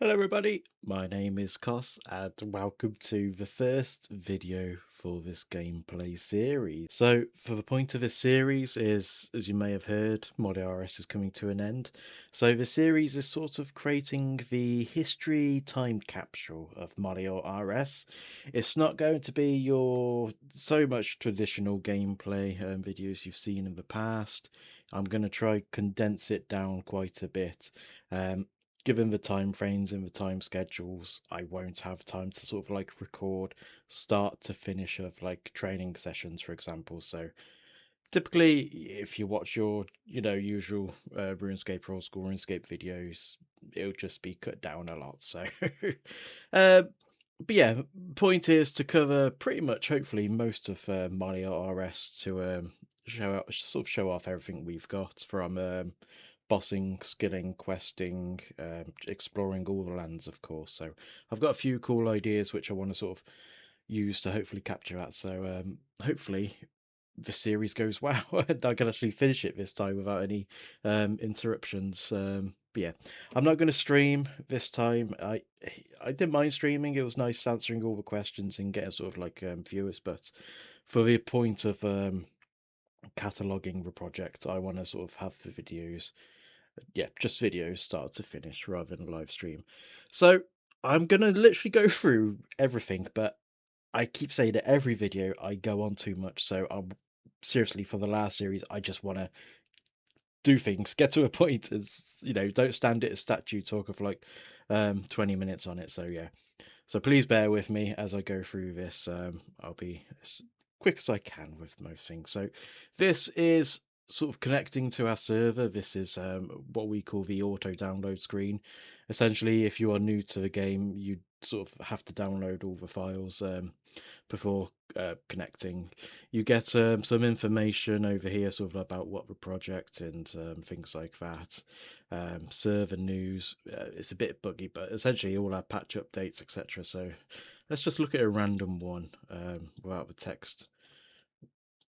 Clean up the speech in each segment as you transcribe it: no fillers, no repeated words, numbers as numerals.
Hello everybody, my name is Koss and welcome to the first video for this gameplay series. So for the point of this series is, as you may have heard, Molior RS is coming to an end. So the series is sort of creating the history time capsule of Molior RS. It's not going to be your so much traditional gameplay videos you've seen in the past. I'm going to try condense it down quite a bit. Given the time frames and the time schedules, I won't have time to sort of like record start to finish of like training sessions, for example. So typically, if you watch your, usual RuneScape or old school RuneScape videos, it'll just be cut down a lot. So, um, but yeah, point is to cover pretty much, hopefully, most of Molior RS to show off everything we've got from bossing, skilling, questing, exploring all the lands, of course. So I've got a few cool ideas which I want to sort of use to hopefully capture that. So hopefully the series goes well and I can actually finish it this time without any interruptions. But yeah, I'm not going to stream this time. I didn't mind streaming. It was nice answering all the questions and getting sort of like viewers, but for the point of cataloging the project, I want to sort of have the videos, yeah, just videos start to finish rather than a live stream. So I'm gonna literally go through everything, but I keep saying that every video I go on too much. So I'm seriously, for the last series, I just want to do things, get to a point, as don't stand it as statue talk of like 20 minutes on it. So yeah, so please bear with me as I go through this. I'll be as quick as I can with most things. So this is sort of connecting to our server. This is what we call the auto download screen. Essentially, if you are new to the game, you sort of have to download all the files before connecting. You get some information over here, sort of about what the project and things like that. Server news. It's a bit buggy, but essentially all our patch updates, etc. So let's just look at a random one without the text.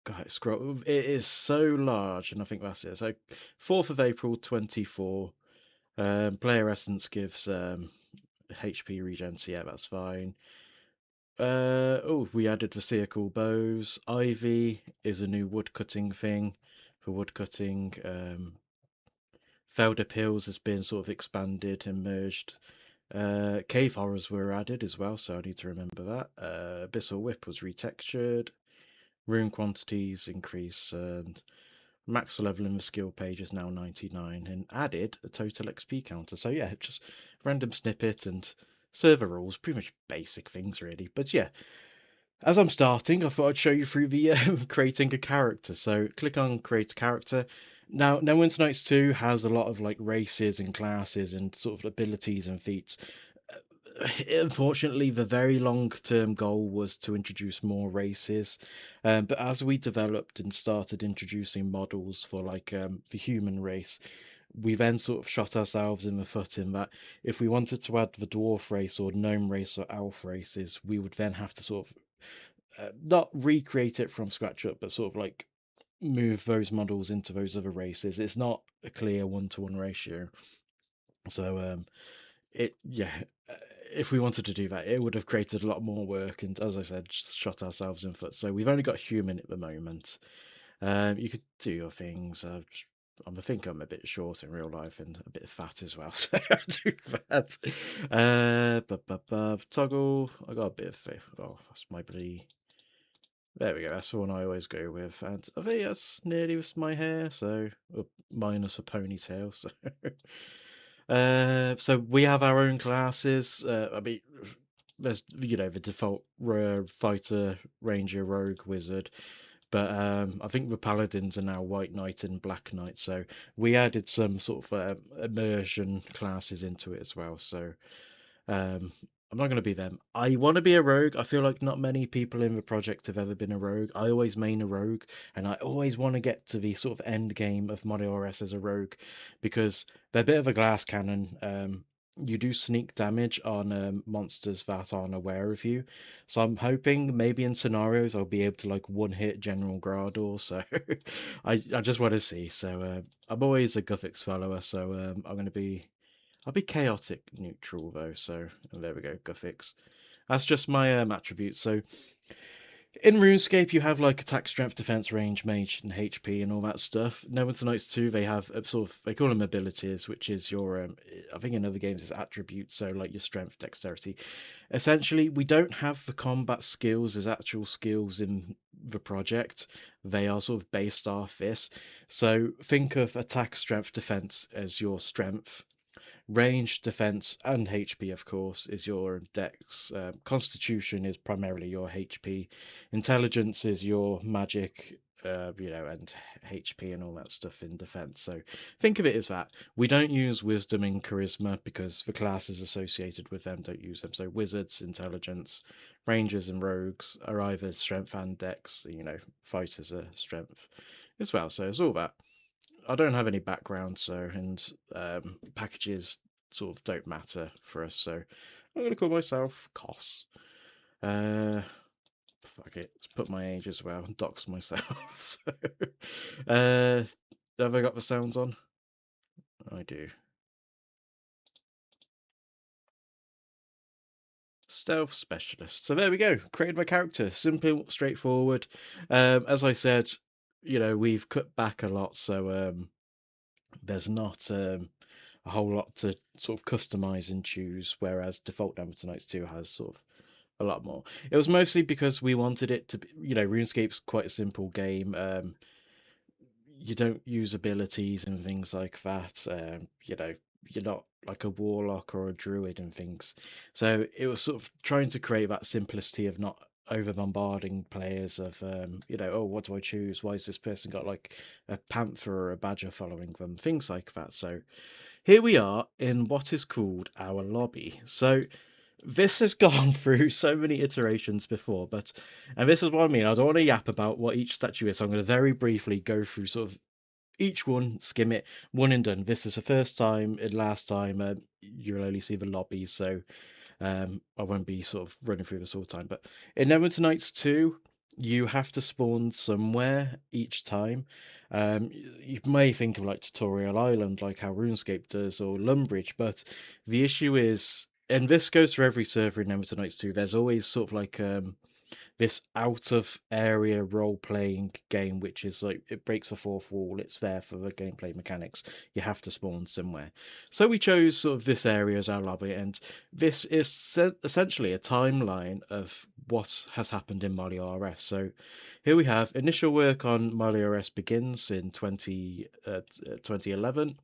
God, scroll. It is so large, and I think that's it. So 4th of April 24. Player essence gives HP regen. So yeah, that's fine. Oh, we added the circle bows. Ivy is a new wood cutting thing for wood cutting. Felder pills has been sort of expanded and merged. Cave horrors were added as well, so I need to remember that. Abyssal whip was retextured. Rune quantities increase, and max level in the skill page is now 99, and added a total XP counter. So yeah, just random snippet and server rules, pretty much basic things really. But yeah, as I'm starting, I thought I'd show you through the creating a character. So click on create a character. Now, Neverwinter Nights 2 has a lot of like races and classes and sort of abilities and feats. Unfortunately, the very long-term goal was to introduce more races, but as we developed and started introducing models for like the human race, we then sort of shot ourselves in the foot in that if we wanted to add the dwarf race or gnome race or elf races, we would then have to sort of not recreate it from scratch up, but sort of like move those models into those other races. It's not a clear one-to-one ratio. So it yeah, uh, if we wanted to do that, it would have created a lot more work, and as I said, just shot ourselves in foot. So we've only got human at the moment. You could do your things. I think I'm a bit short in real life and a bit fat as well, so I do that. Toggle. I got a bit of faith. Oh, that's my bloody. There we go. That's the one I always go with, and I think that's nearly with my hair. So minus a ponytail. So. So we have our own classes. I mean, there's the default fighter, ranger, rogue, wizard, but I think the paladins are now white knight and black knight. So we added some sort of immersion classes into it as well. So um, I'm not going to be them. I want to be a rogue. I feel like not many people in the project have ever been a rogue. I always main a rogue, and I always want to get to the sort of end game of Molior RS as a rogue because they're a bit of a glass cannon. You do sneak damage on monsters that aren't aware of you. So I'm hoping maybe in scenarios I'll be able to like one hit General Grador. So I just want to see. So I'm always a Guthix follower. So I'm going to be I'll be chaotic neutral though, so there we go, Guffix. That's just my attributes. So in RuneScape, you have like attack, strength, defense, range, mage, and HP, and all that stuff. Neverwinter Nights 2, they have a sort of, they call them abilities, which is your I think in other games it's attributes, so like your strength, dexterity. Essentially, we don't have the combat skills as actual skills in the project. They are sort of based off this. So think of attack, strength, defense as your strength. Range, defense, and HP, of course, is your dex. Constitution is primarily your HP. Intelligence is your magic, and HP and all that stuff in defense. So think of it as that. We don't use wisdom and charisma because the classes associated with them don't use them. So wizards, intelligence, rangers, and rogues are either strength and dex. Fighters are strength as well. So it's all that. I don't have any background, and packages sort of don't matter for us. So I'm gonna call myself Koss. Uh, Fuck it, put my age as well, dox myself. Have I got the sounds on? I do. Stealth specialist. So there we go. Created my character. Simple, straightforward. As I said, we've cut back a lot, so there's not a whole lot to sort of customize and choose, whereas default Neverwinter Nights 2 has sort of a lot more. It was mostly because we wanted it to be, RuneScape's quite a simple game. You don't use abilities and things like that. You're not like a warlock or a druid and things. So it was sort of trying to create that simplicity of not over bombarding players of oh, what do I choose? Why has this person got like a panther or a badger following them? Things like that. So here we are in what is called our lobby. So this has gone through so many iterations before, and this is what I mean. I don't want to yap about what each statue is, so I'm going to very briefly go through sort of each one, skim it, one and done. This is the first time, and last time you'll only see the lobby, so I won't be sort of running through this all the time. But in Neverwinter Nights 2, you have to spawn somewhere each time. You may think of like Tutorial Island, like how RuneScape does, or Lumbridge, but the issue is, and this goes for every server in Neverwinter Nights 2, there's always sort of like this out of area role playing game, which is like it breaks the fourth wall. It's there for the gameplay mechanics. You have to spawn somewhere. So we chose sort of this area as our lobby, and this is essentially a timeline of what has happened in Molior RS. So here we have initial work on Molior RS begins in 2011.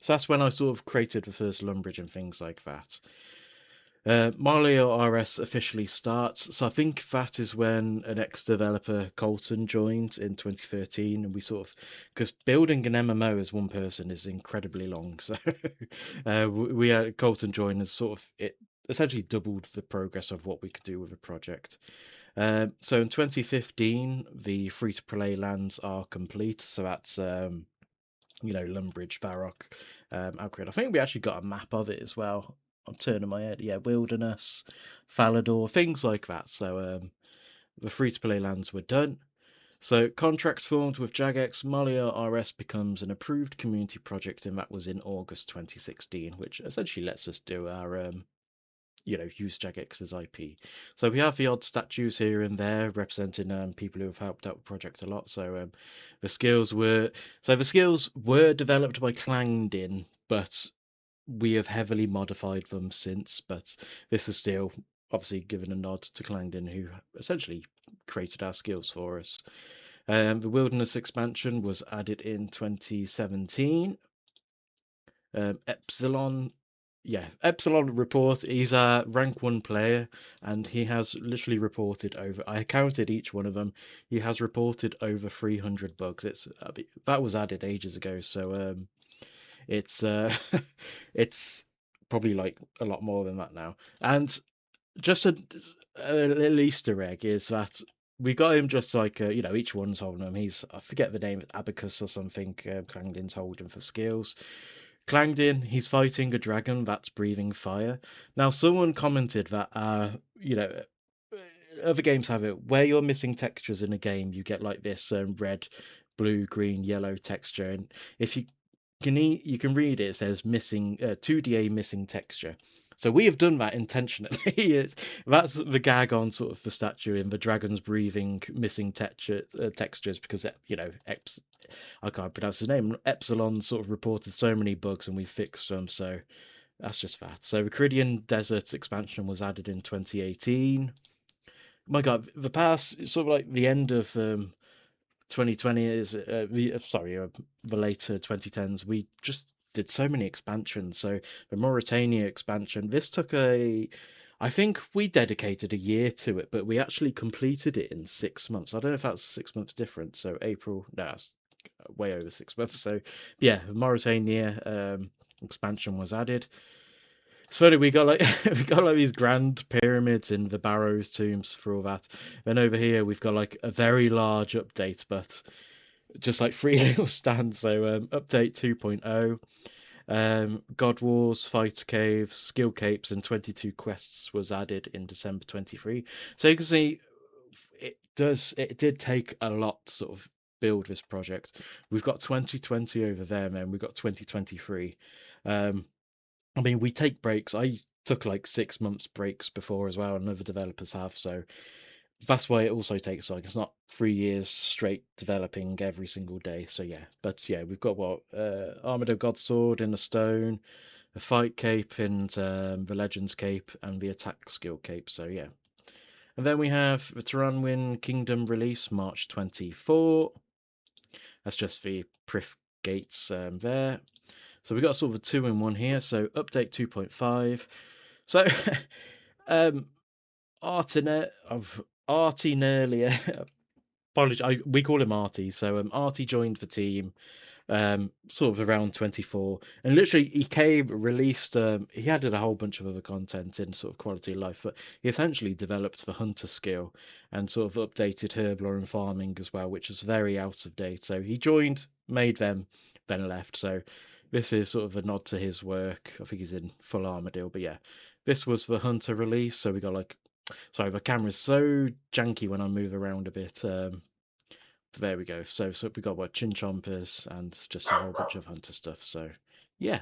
So that's when I sort of created the first Lumbridge and things like that. Molior RS officially starts. So I think that is when an ex-developer, Colton, joined in 2013, and we sort of, because building an MMO as one person is incredibly long. So we had Colton joined as sort of it essentially doubled the progress of what we could do with a project. So in 2015, the free-to-play lands are complete. So that's Lumbridge, Varrock, Alcred. I think we actually got a map of it as well. I'm turning my head. Yeah, Wilderness, Falador, things like that. So the free-to-play lands were done. So contract formed with Jagex. Molior RS becomes an approved community project, and that was in August 2016, which essentially lets us do our use Jagex's IP. So we have the odd statues here and there representing people who have helped out the project a lot. So the skills were developed by Clangeddin, but we have heavily modified them since. But this is still obviously given a nod to Clangeddin, who essentially created our skills for us. The Wilderness expansion was added in 2017. Epzilon, yeah, Epzilon report. He's a rank 1 player, and he has literally reported over. I counted each one of them. He has reported over 300 bugs. That was added ages ago, so it's it's probably like a lot more than that now. And just a little Easter egg is that we got him just like each one's holding him. I forget the name, Abacus or something. Clangdin's holding for skills. Clangeddin, he's fighting a dragon that's breathing fire. Now, someone commented that, other games have it where you're missing textures in a game, you get like this red, blue, green, yellow texture, and if you you can read it. It says missing 2DA missing texture. So we have done that intentionally. That's the gag on sort of the statue in the dragon's breathing missing textures because I can't pronounce his name. Epzilon sort of reported so many bugs and we fixed them. So that's just that. So the Caridian Desert expansion was added in 2018. My God, the past sort of like the end of 2020 is the later 2010s. We just did so many expansions. So the Mauritania expansion, this took I think we dedicated a year to it, but we actually completed it in 6 months. I don't know if that's 6 months different. So April, no, that's way over 6 months. So yeah, Mauritania expansion was added. It's funny, we got like we got like these grand pyramids in the Barrows tombs for all that. Then over here we've got like a very large update, but just like three little stands. So update 2.0, God Wars, Fighter Caves, Skill Capes, and 22 quests was added in December 23. So you can see it did take a lot to sort of build this project. We've got 2020 over there, man. We've got 2023. I mean, we take breaks. I took like 6 months breaks before as well, and other developers have. So that's why it also takes like it's not 3 years straight developing every single day. So yeah, but yeah, we've got what Armored of God's Sword in the stone, a fight cape and the Legends cape, and the attack skill cape. So yeah, and then we have the Turanwin Kingdom release March 24. That's just the Prif gates there. So we got sort of a two-in-one here. So update 2.5. So um Artineriler apologies, we call him Artie. So Artie joined the team sort of around 24, and literally he came released he added a whole bunch of other content in sort of quality of life, but he essentially developed the hunter skill and sort of updated herblore and farming as well, which was very out of date. So he joined, made them, then left. So this is sort of a nod to his work. I think he's in full Armadale, but yeah, this was the hunter release. So we got like, sorry, the camera's so janky when I move around a bit. There we go. So we got what chin chompers and just a whole bunch of hunter stuff. So yeah,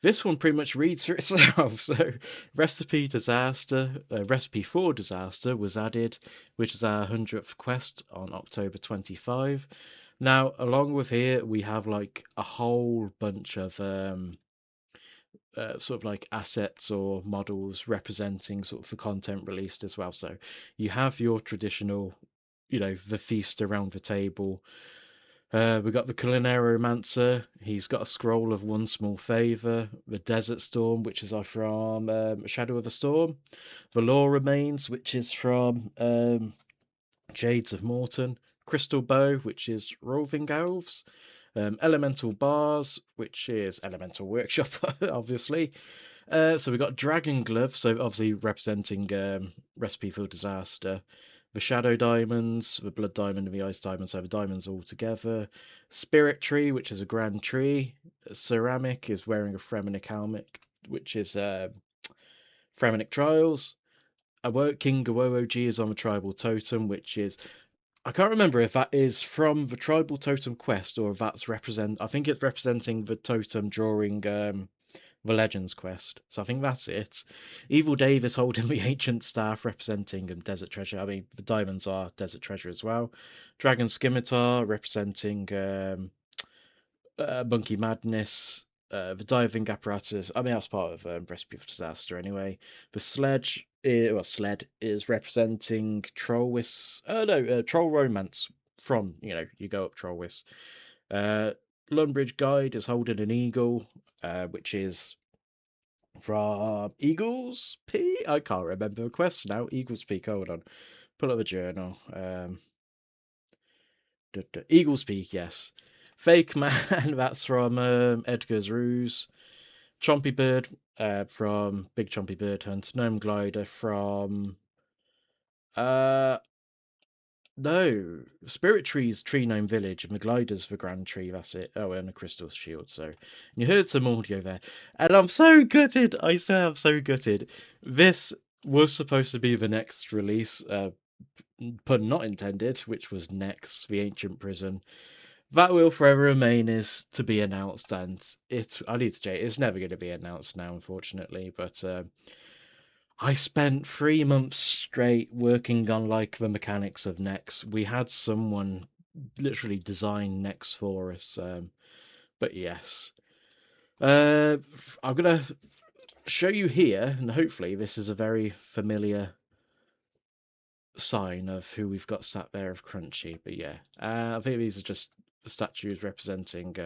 this one pretty much reads for itself. So recipe for disaster was added, which is our 100th quest on October 25. Now, along with here, we have like a whole bunch of sort of like assets or models representing sort of the content released as well. So you have your traditional, the feast around the table. We got the Culinary He's got a scroll of one small favor. The Desert Storm, which is from Shadow of the Storm. The Law Remains, which is from Jades of Morton. Crystal Bow, which is Roving Elves. Elemental Bars, which is Elemental Workshop, obviously. So we got Dragon Glove, so obviously representing Recipe for Disaster. The Shadow Diamonds, the Blood Diamond and the Ice Diamond, so the diamonds all together. Spirit Tree, which is a grand tree. Ceramic is wearing a Fremenic helmet, which is Fremenic Trials. King Awoji is on the Tribal Totem, which is I can't remember if that is from the Tribal Totem quest or if that's I think it's representing the totem during the Legends quest. So I think that's it. Evil Dave is holding the ancient staff representing Desert Treasure. I mean, the diamonds are Desert Treasure as well. Dragon Scimitar representing Monkey Madness. The diving apparatus. I mean, that's part of Recipe for Disaster anyway. The sled is representing Trollwis. No, Troll Romance from you go up Trollwis. Lumbridge Guide is holding an eagle, which is from Eagles Peak. I can't remember the quest now. Eagles Peak. Hold on. Pull up the journal. Eagles Peak, yes. Fake Man, that's from Edgar's Ruse. Chompy Bird from Big Chompy Bird Hunt. Gnome Glider from. Uh, no. Spirit Tree's Tree Gnome Village, and the Glider's the Grand Tree, that's it. Oh, and a Crystal Shield, so. You heard some audio there. And I'm so gutted! I swear I'm so gutted. This was supposed to be the next release, pun not intended, which was next, the Ancient Prison. That will forever remain is to be announced, and I need to check. It's never going to be announced now, unfortunately. But I spent 3 months straight working on like the mechanics of Nex. We had someone literally design Nex for us. But yes, I'm gonna show you here, and hopefully this is a very familiar sign of who we've got sat there of Crunchy. But yeah, I think these are just statues representing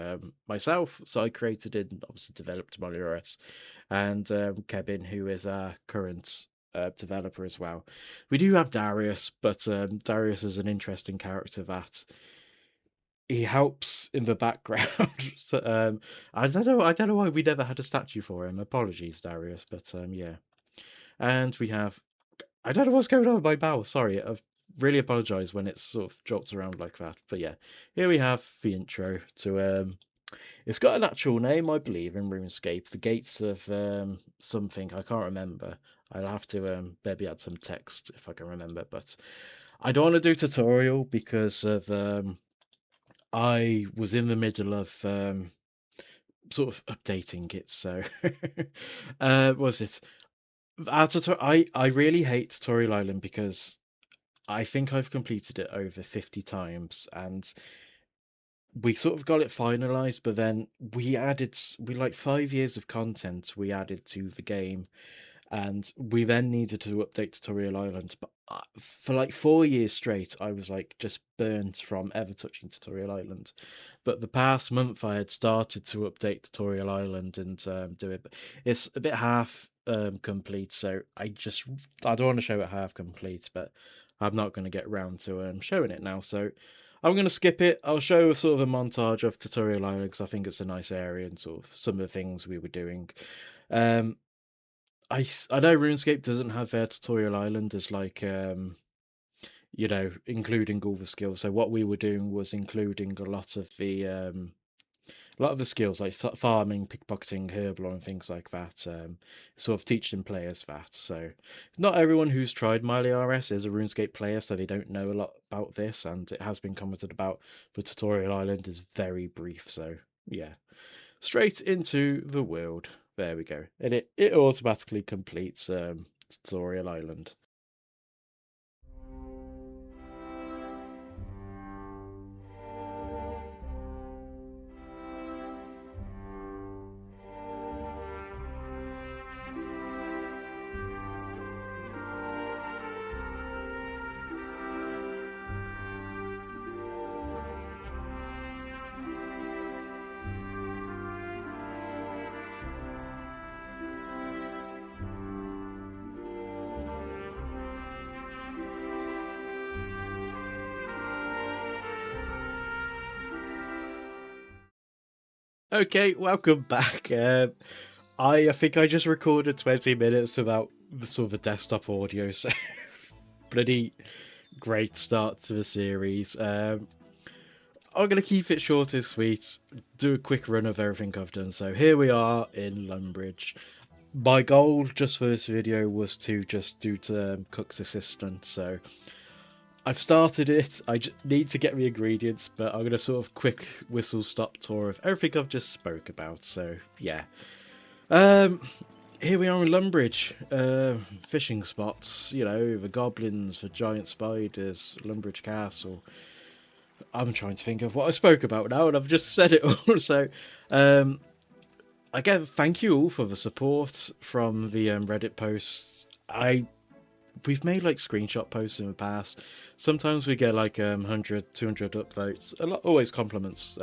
myself. So I created and obviously developed Molior RS, and Kebin, who is our current developer as well. We do have Darius, but Darius is an interesting character that he helps in the background. So, I don't know why we never had a statue for him. Apologies, Darius, but yeah. And we have I don't know what's going on with my mouse. Sorry, I really apologise when it's sort of dropped around like that. But yeah, here we have the intro to it's got an actual name, I believe, in RuneScape. The Gates of something. I can't remember. I'll have to maybe add some text if I can remember. But I don't want to do tutorial because of I was in the middle of sort of updating it. So was it? I really hate Tutorial Island because I think I've completed it over 50 times, and we sort of got it finalized, but then we like 5 years of content we added to the game, and we then needed to update Tutorial Island. But for like 4 years straight, I was like just burnt from ever touching Tutorial Island. But the past month, I had started to update Tutorial Island and do it. But it's a bit half complete, so I don't want to show it half complete, but I'm not going to get round to showing it now. So I'm going to skip it. I'll show sort of a montage of Tutorial Island because I think it's a nice area and sort of some of the things we were doing. Um, I know RuneScape doesn't have their tutorial island as like including all the skills. So what we were doing was including a lot of the skills like farming, pickpocketing, herblore, and things like that. Sort of teaching players that. So not everyone who's tried Molior RS is a RuneScape player, so they don't know a lot about this. And it has been commented about. The tutorial island is very brief, so yeah. Straight into the world. There we go. And it automatically completes Tutorial Island. Okay, welcome back. I think I just recorded 20 minutes without the sort of a desktop audio, so bloody great start to the series. I'm going to keep it short and sweet, do a quick run of everything I've done. So here we are in Lumbridge. My goal just for this video was to just do to Cook's Assistant, so I've started it. I just need to get the ingredients, but I'm going to sort of quick whistle-stop tour of everything I've just spoke about, so yeah. Um, Here we are in Lumbridge, fishing spots, the goblins, the giant spiders, Lumbridge Castle. I'm trying to think of what I spoke about now, and I've just said it all. So, again, thank you all for the support from the Reddit posts. We've made like screenshot posts in the past. Sometimes we get like 100, 200 upvotes. Always compliments,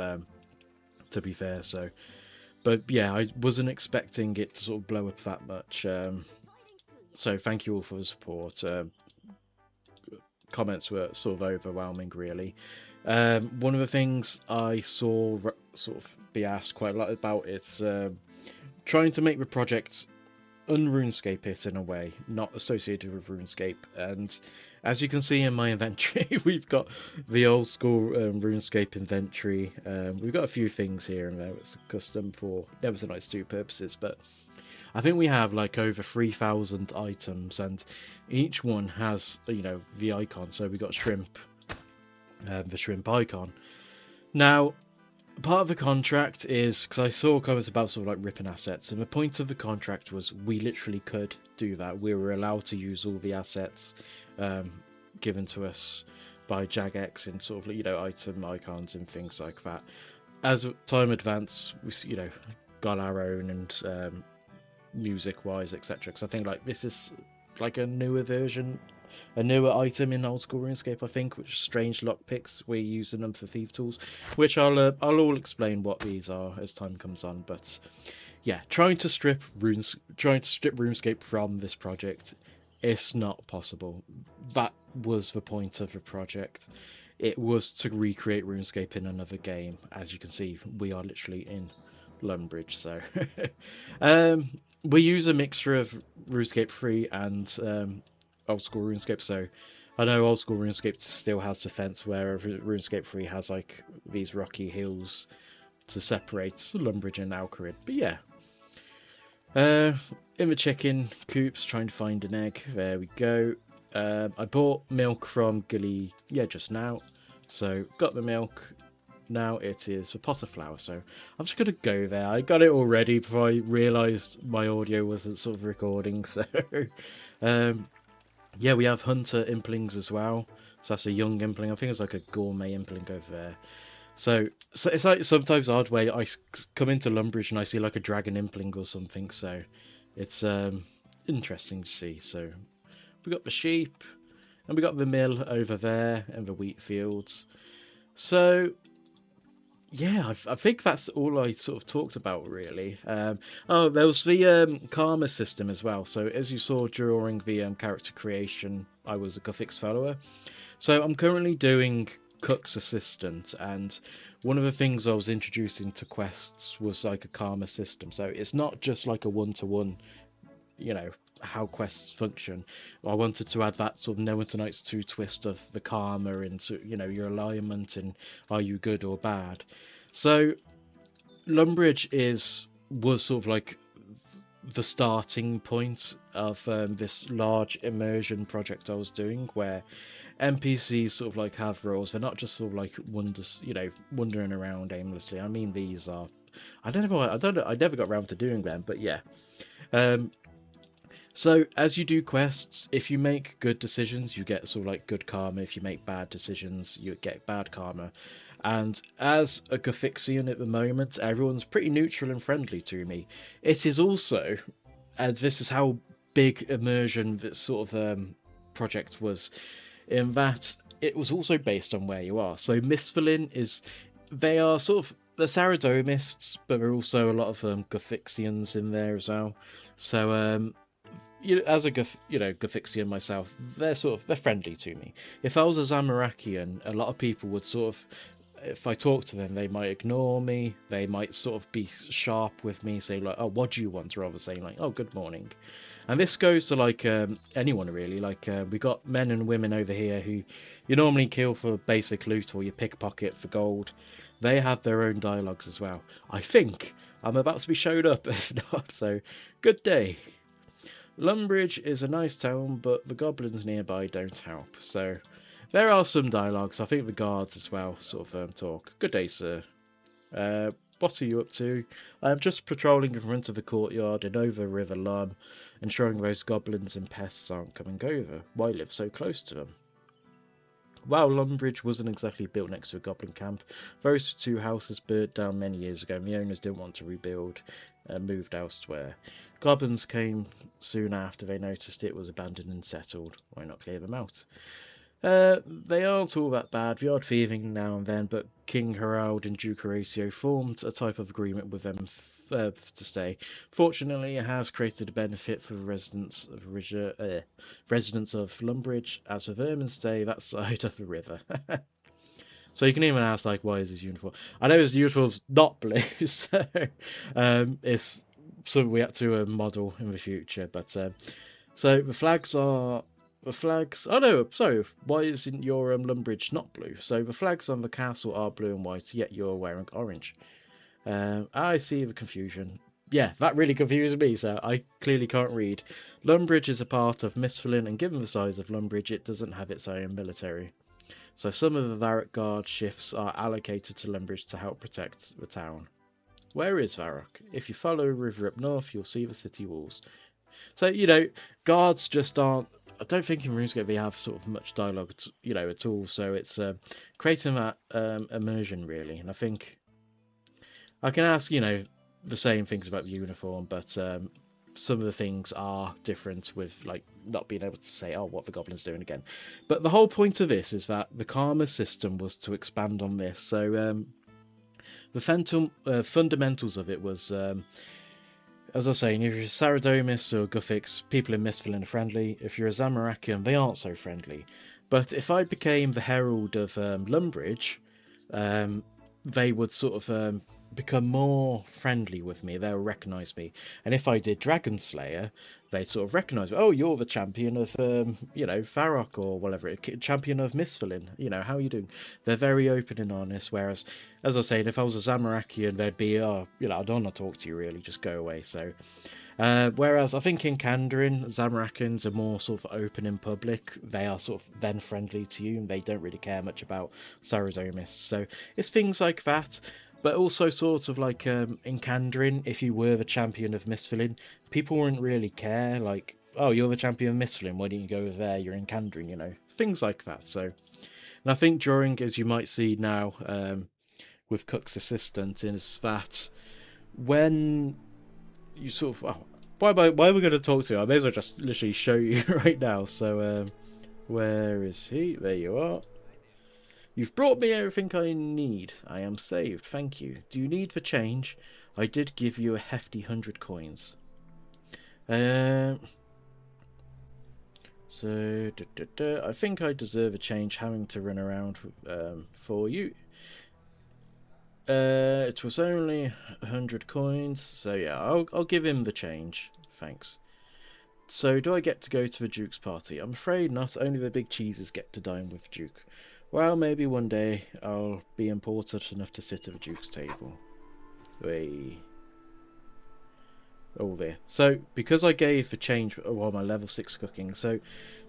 to be fair. So, but yeah, I wasn't expecting it to sort of blow up that much. So thank you all for the support. Comments were sort of overwhelming, really. One of the things I saw sort of be asked quite a lot about is trying to make the project un-RuneScape it in a way, not associated with RuneScape. And as you can see in my inventory, we've got the old school RuneScape inventory. We've got a few things here and there. It's custom for never nice to do purposes, but I think we have like over 3,000 items, and each one has the icon. So we got shrimp, the shrimp icon. Now, part of the contract is, because I saw comments about sort of like ripping assets, and the point of the contract was we literally could do that. We were allowed to use all the assets given to us by Jagex and sort of, you know, item icons and things like that. As time advanced, we, you know, got our own and music wise, etc. Because I think like this is like a newer version, a newer item in old school RuneScape, I think, which is strange lockpicks. We're using them for thief tools, which I'll all explain what these are as time comes on. But yeah, trying to strip RuneScape from this project, it's not possible. That was the point of the project. It was to recreate RuneScape in another game. As you can see, we are literally in Lumbridge. So um, we use a mixture of RuneScape 3 and old school RuneScape. So I know old school RuneScape still has defense, where RuneScape 3 has like these rocky hills to separate Lumbridge and Alcarid. But yeah, in the chicken coops trying to find an egg. There we go. I bought milk from Gilly, yeah, just now. So got the milk. Now it is a pot of flour. So I'm just gonna go there. I got it already before I realised my audio wasn't sort of recording. So yeah, we have hunter implings as well. So that's a young impling. I think it's like a gourmet impling over there. So it's like sometimes odd where I come into Lumbridge and I see like a dragon impling or something. So it's interesting to see. So we got the sheep and we got the mill over there and the wheat fields. So yeah, I think that's all I sort of talked about really. Oh, there was the karma system as well. So as you saw during the character creation, I was a Guthix follower. So I'm currently doing Cook's Assistant, and one of the things I was introducing to quests was like a karma system. So it's not just like a one-to-one, you know, how quests function. I wanted to add that sort of No Winter Nights 2 twist of the karma into, you know, your alignment and are you good or bad. So Lumbridge was sort of like the starting point of this large immersion project I was doing, where NPCs sort of like have roles. They're not just sort of like wandering around aimlessly. I mean, these are. I don't know. I never got around to doing them, but yeah. So as you do quests, if you make good decisions, you get sort of like good karma. If you make bad decisions, you get bad karma. And as a Gothixian at the moment, everyone's pretty neutral and friendly to me. It is also, and this is how big immersion this sort of project was, in that it was also based on where you are. So Misthalin they are sort of the Saradomists, but there are also a lot of Gothixians in there as well. So as a Gothixian myself, they're friendly to me. If I was a Zamorakian, a lot of people would sort of, if I talk to them, they might ignore me. They might sort of be sharp with me, say like, "Oh, what do you want?" rather saying like, "Oh, good morning." And this goes to like anyone really. Like we got men and women over here who you normally kill for basic loot or you pickpocket for gold. They have their own dialogues as well. I think I'm about to be showed up. If not, so good day. Lumbridge is a nice town, but the goblins nearby don't help. So there are some dialogues. I think the guards as well sort of talk. Good day, sir. What are you up to? I am just patrolling in front of the courtyard and over River Lum, ensuring those goblins and pests aren't coming over. Why live so close to them? While Lumbridge wasn't exactly built next to a goblin camp, those two houses burnt down many years ago and the owners didn't want to rebuild and moved elsewhere. Goblins came soon after they noticed it was abandoned and settled. Why not clear them out? They aren't all that bad, the odd thieving now and then, but King Harald and Duke Horatio formed a type of agreement with them to stay. Fortunately, it has created a benefit for the residents of Lumbridge, as for vermin stay that side of the river. So you can even ask, like, why is his uniform? I know his uniform's not blue, so it's something we have to model in the future. But so the flags are Oh no, sorry. Why isn't your Lumbridge not blue? So the flags on the castle are blue and white, yet you're wearing orange. I see the confusion. Yeah, that really confused me, so I clearly can't read. Lumbridge is a part of Misthalin, and given the size of Lumbridge, it doesn't have its own military. So some of the Varrock guard shifts are allocated to Lumbridge to help protect the town. Where is Varrock? If you follow a river up north, you'll see the city walls. So, you know, guards just aren't... I don't think in RuneScape they have sort of much dialogue, you know, at all. So it's creating that immersion, really. And I think I can ask, you know, the same things about the uniform, but some of the things are different with, like, not being able to say, oh, what the goblin's doing again. But the whole point of this is that the karma system was to expand on this. So the fundamentals of it was, as I was saying, if you're a Saradomis or Guthix, people in Misthalin are friendly. If you're a Zamorakian, they aren't so friendly. But if I became the Herald of Lumbridge, they would sort of become more friendly with me. They'll recognise me. And if I did Dragon Slayer, they sort of recognise me. Oh, you're the champion of, you know, Varrock or whatever, champion of Misthalin. You know, how are you doing? They're very open and honest. Whereas, as I was saying, if I was a Zamorakian, they'd be, oh, you know, I don't want to talk to you really, just go away. So, whereas I think in Kandarin, Zamorakins are more sort of open in public. They are sort of then friendly to you, and they don't really care much about Saradomis. So it's things like that. But also sort of like in Kandarin, if you were the champion of Misthalin, people wouldn't really care. Like, oh, you're the champion of Misthalin, why don't you go over there? You're in Kandarin, you know, things like that. So, and I think during, as you might see now, with Cook's assistant, is that when you sort of, oh, why are we going to talk to you? I may as well just literally show you right now. So, where is he? There you are. You've brought me everything I need. I am saved, thank you. Do you need the change? I did give you a hefty 100 coins. So, I think I deserve a change having to run around for you. It was only 100 coins, so yeah, I'll give him the change. Thanks. So, do I get to go to the Duke's party? I'm afraid not. Only the big cheeses get to dine with Duke. Well, maybe one day I'll be important enough to sit at the Duke's table. Wait. Oh, there. So, because I gave the change, well, my level 6 cooking, so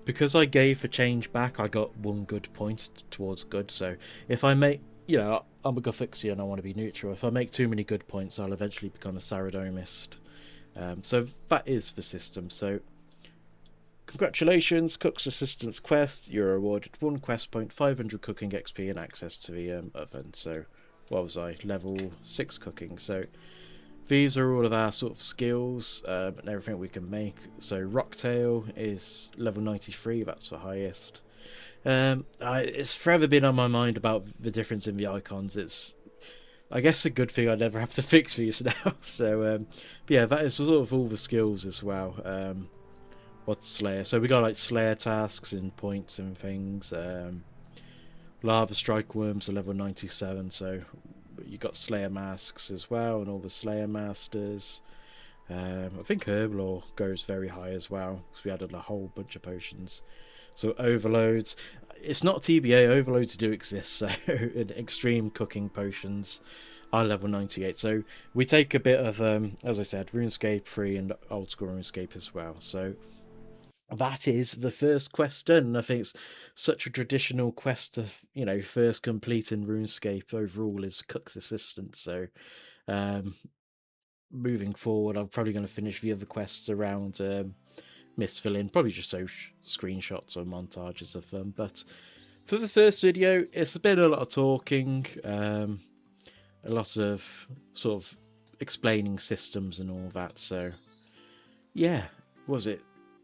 because I gave the change back, I got 1 good point towards good. So, if I make, you know, I'm a Gothixian and I want to be neutral. If I make too many good points, I'll eventually become a Saradomist. So, that is the system. So, congratulations, Cook's Assistant's quest. You're awarded 1 quest point, 500 cooking XP, and access to the oven. So, what was I? Level 6 cooking. So, these are all of our sort of skills and everything we can make. So, Rocktail is level 93. That's the highest. It's forever been on my mind about the difference in the icons. It's, I guess, a good thing I never have to fix these now. So, but yeah, that is sort of all the skills as well. What's Slayer? So we got like Slayer tasks and points and things. Lava Strike Worms are level 97, so you got Slayer masks as well, and all the Slayer masters. I think Herblore goes very high as well, because we added a whole bunch of potions. So overloads, it's not TBA. Overloads do exist. So in extreme cooking potions are level 98. So we take a bit of, as I said, RuneScape 3 and old school RuneScape as well. So that is the first quest done. I think it's such a traditional quest to, you know, first complete in RuneScape overall is Cook's Assistant. So moving forward, I'm probably going to finish the other quests around Misthalin, probably just so screenshots or montages of them. But for the first video, it's been a lot of talking, a lot of sort of explaining systems and all that. So yeah, was it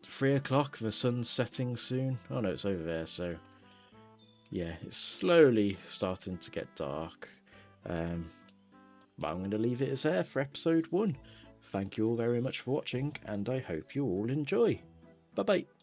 3 o'clock? The sun's setting soon. Oh no, it's over there. So yeah, it's slowly starting to get dark. But I'm going to leave it as there for episode 1. Thank you all very much for watching, and I hope you all enjoy. Bye bye.